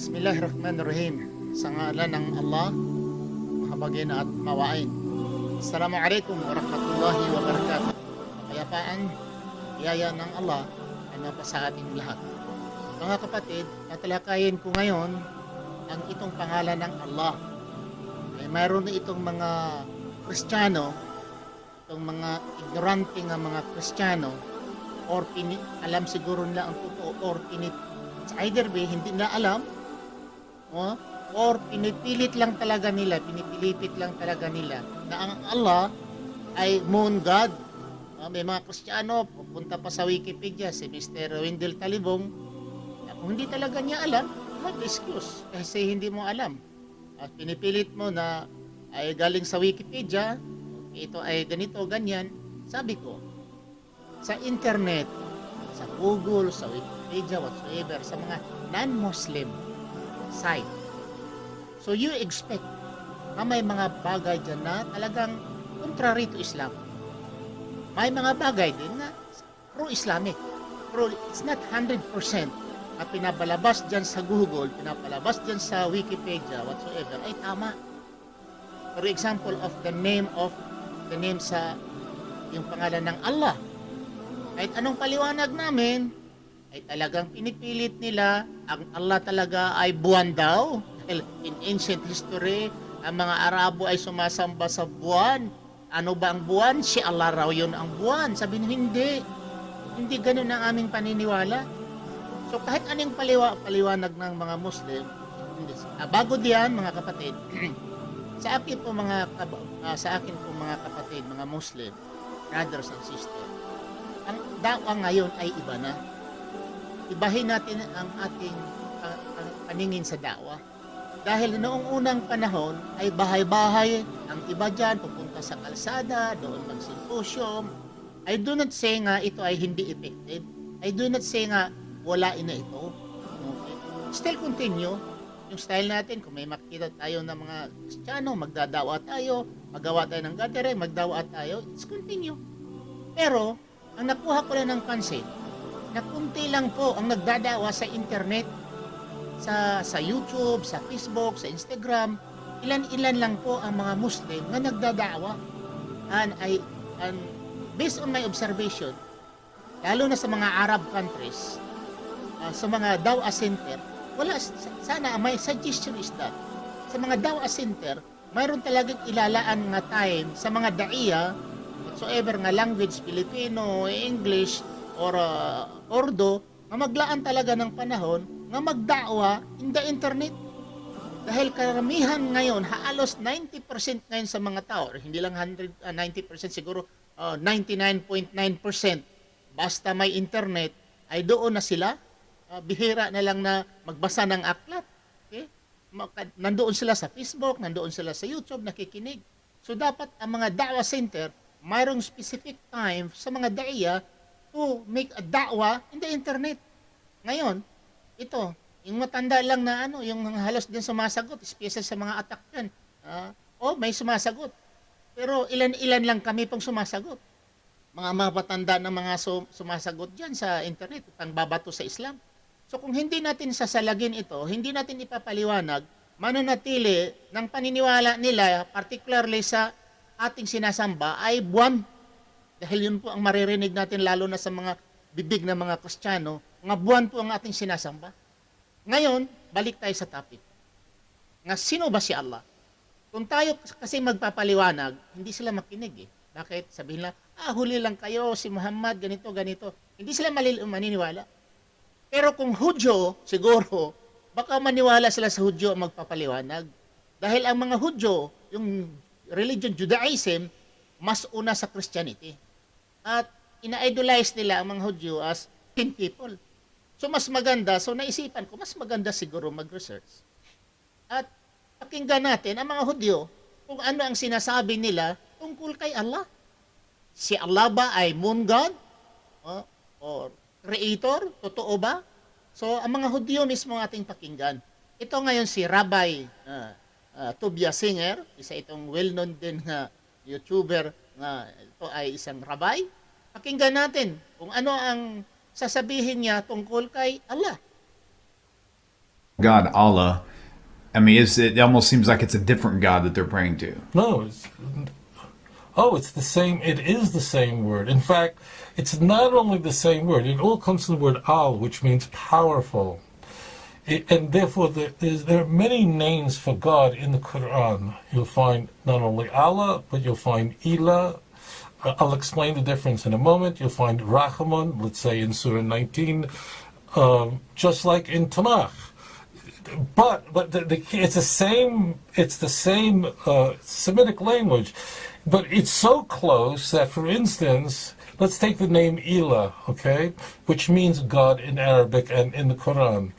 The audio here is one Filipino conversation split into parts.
Bismillahirrahmanirrahim. Sa ngalan ng Allah, mahabagin at mawain. Assalamualaikum warahmatullahi wabarakatuh. Kapayapaan, biyaya ng Allah ay napa sa ating lahat. Mga kapatid, tatalakayin ko ngayon ang itong pangalan ng Allah. Ay mayroon na itong mga Kristiyano, itong mga ignorante nga mga Kristiyano, or alam siguro nila ang totoo, or either way, hindi na alam, or pinipilit lang talaga nila, pinipilipit lang talaga nila na ang Allah ay moon God. May mga Kristiyano, pupunta pa sa Wikipedia, si Mr. Wendell Talibong, kung hindi talaga niya alam, mag-excuse kasi hindi mo alam. At pinipilit mo na ay galing sa Wikipedia, ito ay ganito, ganyan. Sabi ko, sa internet, sa Google, sa Wikipedia, whatsoever, sa mga non-Muslim site. So you expect na may mga bagay dyan na talagang contrary to Islam. May mga bagay din na pro-Islamic. It's not 100% na pinapalabas dyan sa Google, pinapalabas dyan sa Wikipedia, whatsoever, ay tama. For example, of the name sa yung pangalan ng Allah. Kahit anong paliwanag namin, ay talagang pinipilit nila, ang Allah talaga ay buwan daw. In ancient history, ang mga Arabo ay sumasamba sa buwan. Ano ba ang buwan? Si Allah raw yun ang buwan. Sabi nyo, hindi. Hindi ganun ang aming paniniwala. So kahit anong paliwanag ng mga Muslim, bago diyan mga kapatid, sa akin po mga kapatid, mga Muslim, brothers and sisters, ang dawa ngayon ay iba na. Ibahin natin ang ating paningin sa dawa. Dahil noong unang panahon ay bahay-bahay ang iba dyan, pupunta sa kalsada, doon mag-symposium. I do not say nga ito ay hindi effective. I do not say nga wala na ito. Okay. Still continue. Yung style natin, kung may makita tayo ng mga Kristiyano, magdadawa tayo, magawa tayo ng gathering, magdawa tayo, let's continue. Pero, ang nakuha ko lang ng pansin, na kunti lang po ang nagdadawa sa internet, sa YouTube, sa Facebook, sa Instagram. Ilan-ilan lang po ang mga Muslim na nagdadawa. And based on my observation, lalo na sa mga Arab countries, sa mga dawa center, wala, sana my suggestion is that sa mga dawa center, mayroon talagang ilalaan nga time sa mga daiya, whatsoever nga language, Filipino, English, or Ordo, na maglaan talaga ng panahon nga magdakwa in the internet. Dahil karamihan ngayon, halos 90% ngayon sa mga tao, or hindi lang 90% siguro, 99.9%, basta may internet, ay doon na sila. Bihira na lang na magbasa ng aklat. Okay? Nandoon sila sa Facebook, nandoon sila sa YouTube, nakikinig. So dapat ang mga da'wa center, mayroong specific time sa mga daiya to make a da'wa in the internet. Ngayon, ito, yung matanda lang na yung halos din sumasagot, especially sa mga attack yan. May sumasagot. Pero ilan-ilan lang kami pang sumasagot. Mga matanda na mga sumasagot dyan sa internet, pang babato sa Islam. So kung hindi natin sasalagin ito, hindi natin ipapaliwanag, mananatili ng paniniwala nila, particularly sa ating sinasamba, ay buwan. Dahil yun po ang maririnig natin lalo na sa mga bibig ng mga Kristiyano, nga buwan po ang ating sinasamba. Ngayon, balik tayo sa topic. Nga sino ba si Allah? Kung tayo kasi magpapaliwanag, hindi sila makinig eh. Bakit? Sabihin lang, huli lang kayo, si Muhammad, ganito, ganito. Hindi sila maniniwala. Pero kung Hudyo, siguro, baka maniwala sila sa Hudyo ang magpapaliwanag. Dahil ang mga Hudyo, yung religion Judaism, mas una sa Christianity. At ina-idolize nila ang mga Hudyo as kin people. So mas maganda, so naisipan ko, mas maganda siguro mag-research. At pakinggan natin ang mga Hudyo kung ano ang sinasabi nila tungkol kay Allah. Si Allah ba ay moon god? Or creator? Totoo ba? So, ang mga Hudyo mismo ating pakinggan. Ito ngayon si Rabbi TOVIA singer, isa itong well-known din na YouTuber na ito ay isang rabbi. Pakinggan natin kung ano ang sasabihin niya tungkol kay Allah. God, Allah. I mean, it almost seems like it's a different God that they're praying to. No, it's the same. It is the same word. In fact, it's not only the same word. It all comes from the word al, which means powerful. And therefore, there are many names for God in the Quran. You'll find not only Allah, but you'll find Ilah. I'll explain the difference in a moment. You'll find Rahman, let's say in Surah 19, just like in Tanakh. But it's the same Semitic language, but it's so close that, for instance, let's take the name Ilah, okay, which means God in Arabic and in the Quran.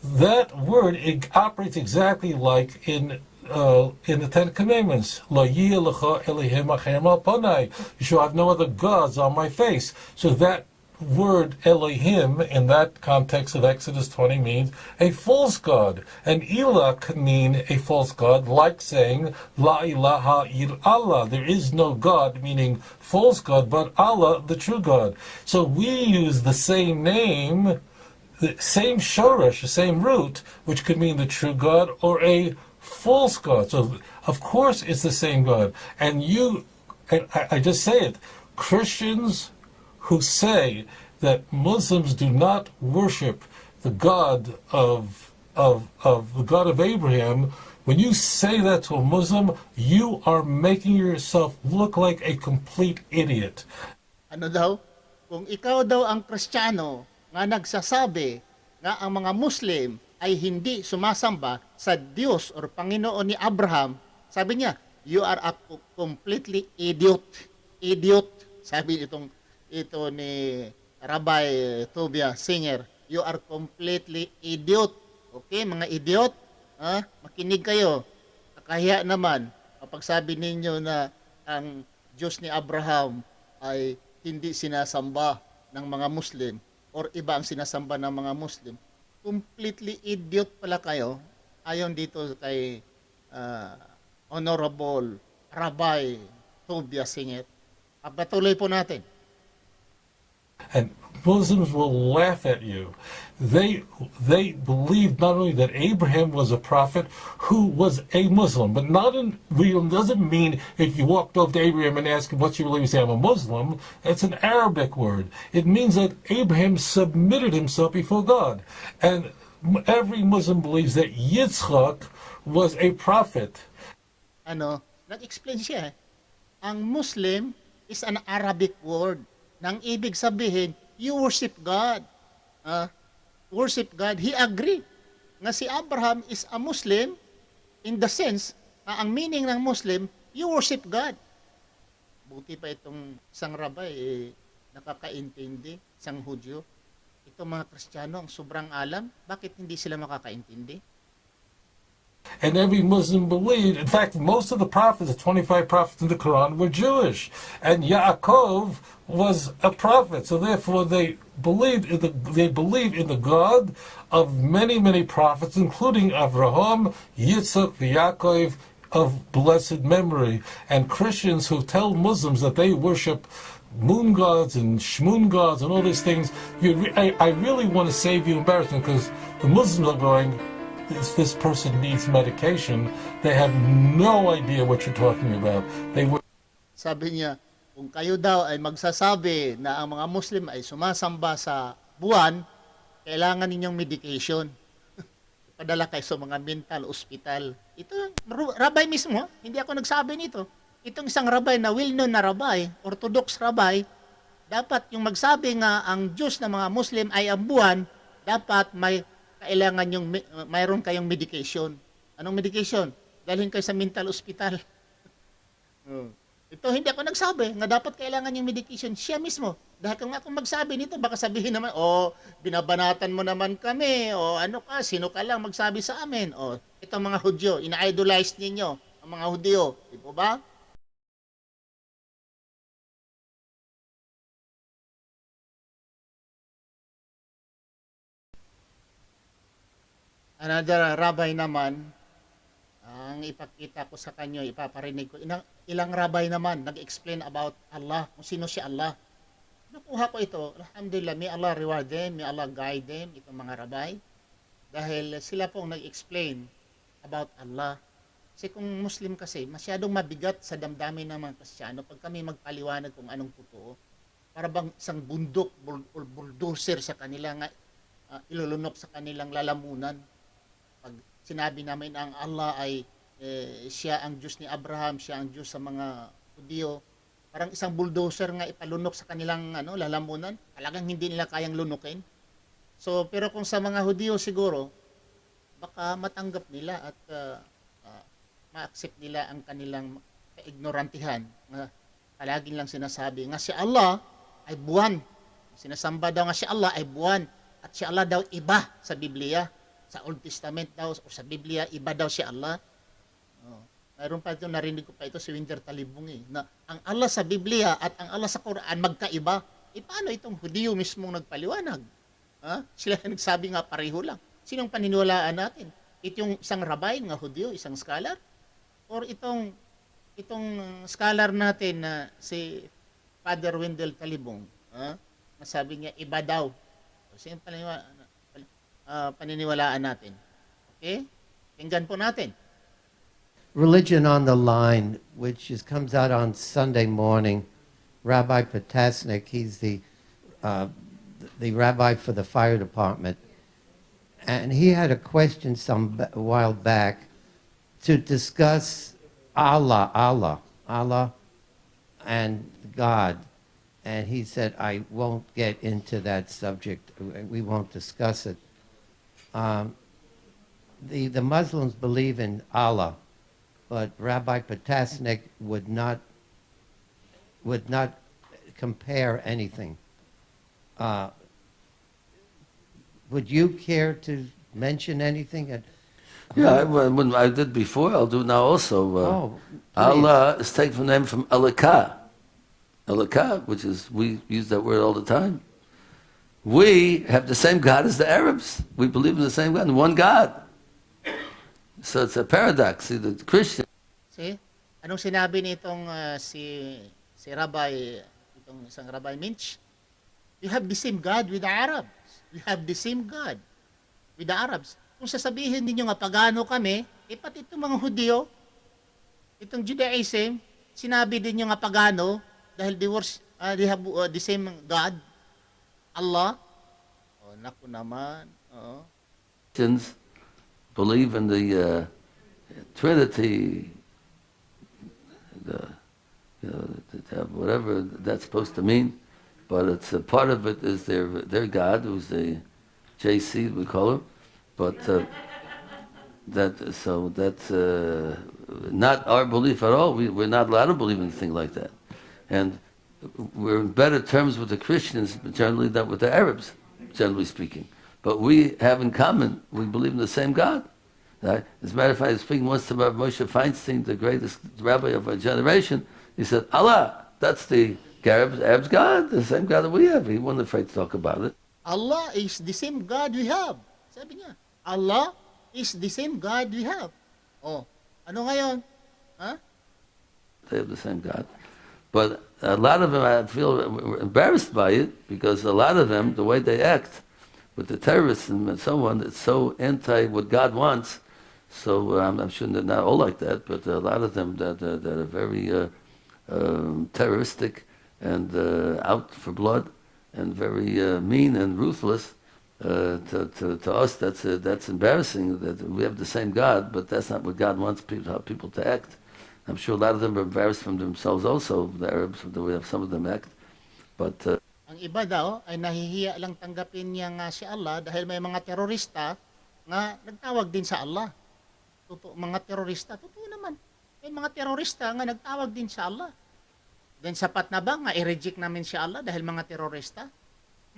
That word, it operates exactly like in the Ten Commandments. Lo yeh lecha Elohim achem al panai. You shall have no other gods on my face. So that word Elohim in that context of Exodus 20 means a false god. And Ilah can mean a false god, like saying La ilaha illallah. There is no God, meaning false god, but Allah, the true God. So we use the same name, the same shoresh, the same root, which could mean the true God or a false God. So of course it's the same God. And I just say it, Christians who say that Muslims do not worship the God of the God of Abraham, when you say that to a Muslim, you are making yourself look like a complete idiot. Ano daw? Kung ikaw daw ang Kristiyano nga nagsasabi nga ang mga Muslim ay hindi sumasamba sa Diyos or Panginoon ni Abraham, sabi niya, you are a completely idiot. Idiot. Sabi ito ni Rabbi TOVIA singer, you are completely idiot. Okay, mga idiot, makinig kayo. Kakahiya naman kapag sabi ninyo na ang Diyos ni Abraham ay hindi sinasamba ng mga Muslim or iba ang sinasamba ng mga Muslim. Completely idiot pala kayo ayon dito kay Honorable Rabbi TOVIA singer. Patuloy po natin. And Muslims will laugh at you. They believe not only that Abraham was a prophet who was a Muslim, but not in real doesn't mean if you walked up to Abraham and asked him what you believe, you say I'm a Muslim. It's an Arabic word. It means that Abraham submitted himself before God, and every Muslim believes that Yitzchak was a prophet. Nag-explain siya. Ang Muslim is an Arabic word. Nang ibig sabihin, you worship God. Worship God. He agreed nga si Abraham is a Muslim in the sense na ang meaning ng Muslim, you worship God. Buti pa itong isang rabbi, nakakaintindi, isang Hudyo. Itong mga Kristiyano, ang sobrang alam, bakit hindi sila makakaintindi? And every Muslim believed, in fact, most of the prophets, the 25 prophets in the Quran, were Jewish. And Yaakov was a prophet. So therefore they believed in the God of many, many prophets, including Avraham, Yitzhak, Yaakov, of blessed memory. And Christians who tell Muslims that they worship moon gods and shmoon gods and all these things, I really want to save you embarrassment, because the Muslims are going, this person needs medication. They have no idea what you're talking about. Sabi niya, kung kayo daw ay magsasabi na ang mga Muslim ay sumasamba sa buwan, kailangan ninyong medication. Padala kayo sa mga mental hospital. Ito, rabbi mismo, hindi ako nagsabi nito. Itong isang rabbi na well-known na rabbi, orthodox rabbi, dapat yung magsabi nga ang Diyos ng mga Muslim ay ang buwan, dapat kailangan mayroon kayong medication. Anong medication? Dalhin kayo sa mental hospital. Ito, hindi ako nagsabi nga dapat kailangan yung medication. Siya mismo. Dahil kung ako magsabi nito, baka sabihin naman, binabanatan mo naman kami, ano ka, sino ka lang magsabi sa amin. Itong mga Hudyo, ina-idolize ninyo ang mga Hudyo. Di po ba? Another rabbi naman, ang ipakita ko sa kanyo, ipaparinig ko. Ilang rabbi naman nag-explain about Allah, kung sino si Allah. Nakuha ko ito. Alhamdulillah, may Allah reward them, may Allah guide them, itong mga rabbi. dahil sila pong nag-explain about Allah. Kasi kung Muslim kasi, masyadong mabigat sa damdamin ng mga Kristiyano pag kami magpaliwanag kung anong totoo. Para bang isang bundok or bulldozer sa kanila nga ilulunok sa kanilang lalamunan. Pag sinabi namin ang Allah ay siya ang Diyos ni Abraham, siya ang Diyos sa mga Hudyo, parang isang bulldozer nga ipalunok sa kanilang lalamunan, talagang hindi nila kayang lunukin. So, pero kung sa mga Hudyo siguro, baka matanggap nila at ma-accept nila ang kanilang kaignorantihan na palagi lang sinasabi nga si Allah ay buwan. Sinasamba daw nga si Allah ay buwan at si Allah daw iba sa Biblia. Sa Old Testament daw o sa Biblia, iba daw si Allah. Mayroon pa ito, narinig ko pa ito si Winter Talibong na ang Allah sa Biblia at ang Allah sa Quran magkaiba. Paano itong Hudyo mismong nagpaliwanag? Sila nagsabi nga pareho lang. Sinong paniniwalaan natin? Itong isang rabbi nga Hudyo, isang scholar? Or itong scholar natin na si Father Wendell Talibong? Masabi niya, iba daw. Sinong paniniwalaan natin? Okay? Tingnan po natin. Religion on the Line, which comes out on Sunday morning. Rabbi Potasnik, he's the rabbi for the fire department, and he had a question a while back to discuss Allah, and God, and he said, "I won't get into that subject. We won't discuss it." The Muslims believe in Allah, but Rabbi Potasnik would not compare anything. Would you care to mention anything? Yeah, when I did before, I'll do now also. Allah is taken from the name from Elikah. Elikah, which is, we use that word all the time. We have the same God as the Arabs. We believe in the same God, one God. So it's a paradox. See, the Christian. See? Anong sinabi nitong si Rabbi, itong isang Rabbi Minch? You have the same God with the Arabs. We have the same God with the Arabs. Kung sasabihin ninyo nga pagano kami, pati itong mga Hudyo, itong Judaism, sinabi din nyo nga pagano dahil they have the same God, Allah. Naku naman. Christians believe in the Trinity, whatever that's supposed to mean, but it's a part of it is their God, who's the JC we call him, but that's not our belief at all. We're not allowed to believe in anything like that, and we're in better terms with the Christians generally than with the Arabs, generally speaking. But we have in common, we believe in the same God. Right? As a matter of fact, I was speaking once to Rabbi Moshe Feinstein, the greatest rabbi of our generation. He said, Allah, that's the Arab's God, the same God that we have. He wasn't afraid to talk about it. Allah is the same God we have. Sabi niya, Allah is the same God we have. Ano ngayon? They have the same God. But a lot of them, I feel embarrassed by it, because a lot of them, the way they act with the terrorists and so on, it's so anti what God wants. So I'm sure they're not all like that, but a lot of them that are very terroristic and out for blood and very mean and ruthless. To us, that's embarrassing that we have the same God, but that's not what God wants people to act. I'm sure a lot of them are embarrassed from themselves also, the Arabs, the way some of them act. But ang iba daw ay nahihiya lang tanggapin niya nga si Allah dahil may mga terorista nga nagtawag din sa Allah. Mga terorista, totoo naman. May mga terorista nga nagtawag din sa Allah. Then sapat na ba nga i-reject namin si Allah dahil mga terorista?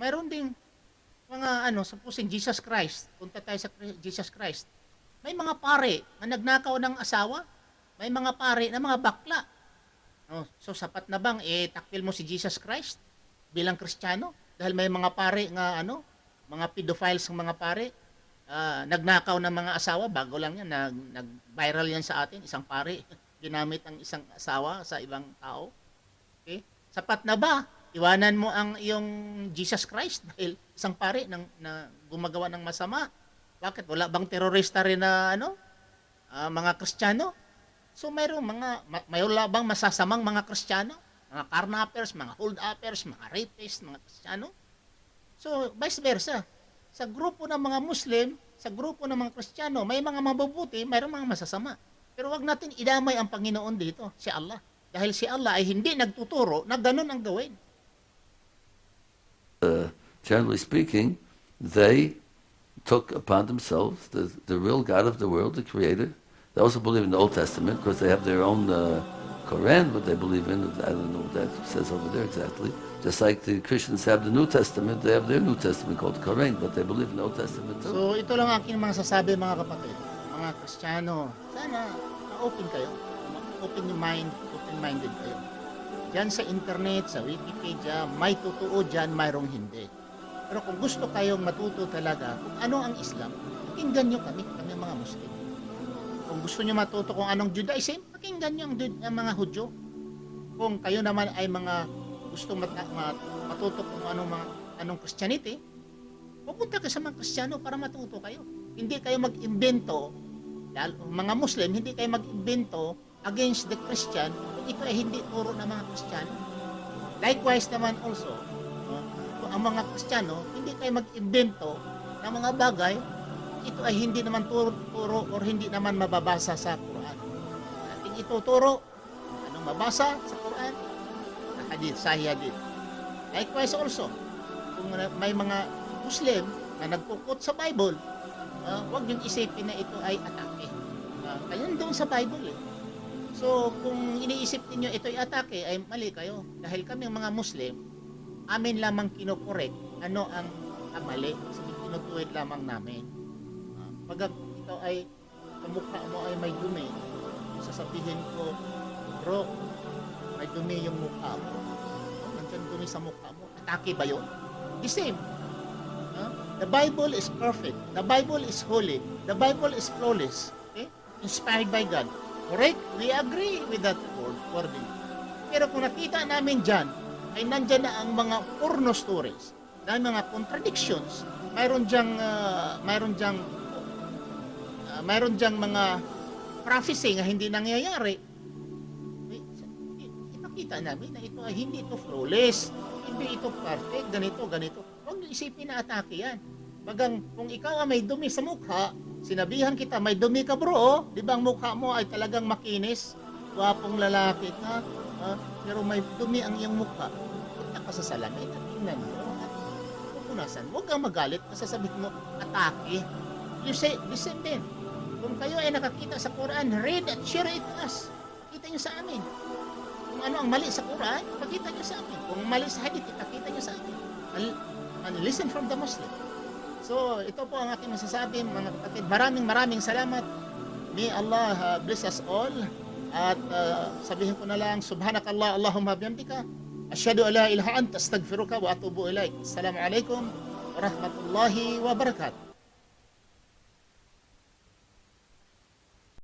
Mayroon ding mga supposing Jesus Christ. Punta tayo sa Jesus Christ. May mga pare na nagnakaw ng asawa. May mga pare na mga bakla. So sapat na bang takpil mo si Jesus Christ bilang Kristiyano? Dahil may mga pare nga mga pedophiles ng mga pare, nagnakaw ng mga asawa, bago lang yan, nag-viral yan sa atin, isang pare, ginamit ang isang asawa sa ibang tao. Okay? Sapat na ba? Iwanan mo ang iyong Jesus Christ dahil isang pare na gumagawa ng masama. Bakit? Wala bang terorista rin na mga Kristiyano? So mayroong may wala bang masasamang mga Kristiyano? Mga carnappers, mga hold-uppers, mga rapists, mga Kristiyano? So vice versa. Sa grupo ng mga Muslim, sa grupo ng mga Kristiyano, may mga mabubuti, mayroong mga masasama. Pero wag natin idamay ang Panginoon dito, si Allah. Dahil si Allah ay hindi nagtuturo na ganun ang gawin. Generally speaking, they took upon themselves the real God of the world, the Creator. They also believe in the Old Testament because they have their own Quran, what they believe in. I don't know what that says over there exactly. Just like the Christians have the New Testament, they have their New Testament called Quran, but they believe in the Old Testament too. So ito lang aking mga sasabi mga kapatid, mga Kristiyano, sana open kayo, open your mind, open-minded kayo. Diyan sa internet, sa Wikipedia, may totoo dyan, mayroong hindi. Pero kung gusto kayong matuto talaga kung ano ang Islam, pakinggan nyo kami mga Muslim. Kung gusto nyo matuto kung anong Judaism, pakinggan nyo ang mga Hudyo. Kung kayo naman ay mga gustong matuto kung anong Christianity, pupunta kayo sa mga Kristiyano para matuto kayo. Hindi kayo mag-imbento, mga Muslim, hindi kayo mag-imbento against the Christian kung ito ay hindi turo ng mga Kristiyano. Likewise naman also, kung ang mga Kristiyano, hindi kayo mag-imbento ng mga bagay kung ito ay hindi naman turo or hindi naman mababasa sa Quran. Ating ituturo, anong mabasa sa Quran? Sa hadith. Likewise also, kung may mga Muslim na nagkukot sa Bible, huwag niyong isipin na ito ay atake. Ayun doon sa Bible eh. So, kung iniisip niyo ito ay atake, ay mali kayo. Dahil kami mga Muslim, amin lamang kinokorek ano ang mali. Kasi tinutuwid lamang namin. Pag ito ay, kamukha mo ay may dumi, sasabihin ko, bro, may dumi yung mukha mo. Nandyan dumi sa mukha mo. Atake ba yun? The same. The Bible is perfect. The Bible is holy. The Bible is flawless. Okay? Inspired by God. Correct? We agree with that wording. Pero kung nakita namin dyan, ay nandyan na ang mga porno stories, na mga contradictions, mayroon dyang mga prophecy nga hindi nangyayari. Ipakita namin na ito ay hindi ito flawless, hindi ito perfect, ganito. Huwag niyo isipin na atake yan. Bagang kung ikaw ay may dumi sa mukha, sinabihan kita, may dumi ka bro, di ba ang mukha mo ay talagang makinis, gwapong lalaki ka, pero may dumi ang iyong mukha. Punta ka sa salamin at tingnan mo at pupunasan. Huwag kang magalit, sasabihin mo, atake. You say, listen din. Kung kayo ay nakakita sa Quran, read and share it to us. Pakita nyo sa amin. Kung ano ang mali sa Quran, pakita nyo sa amin. Kung mali sa hadith, ipakita nyo sa amin. And listen from the Muslim. So, ito po ang aking masasabi, mga kapatid. Maraming salamat. May Allah bless us all. At sabihin ko na lang, Subhanakallah, Allahumma bihamdika. Asyhadu an la ilaha anta astaghfiruka wa atubu ilaik. Assalamualaikum warahmatullahi wabarakatuh.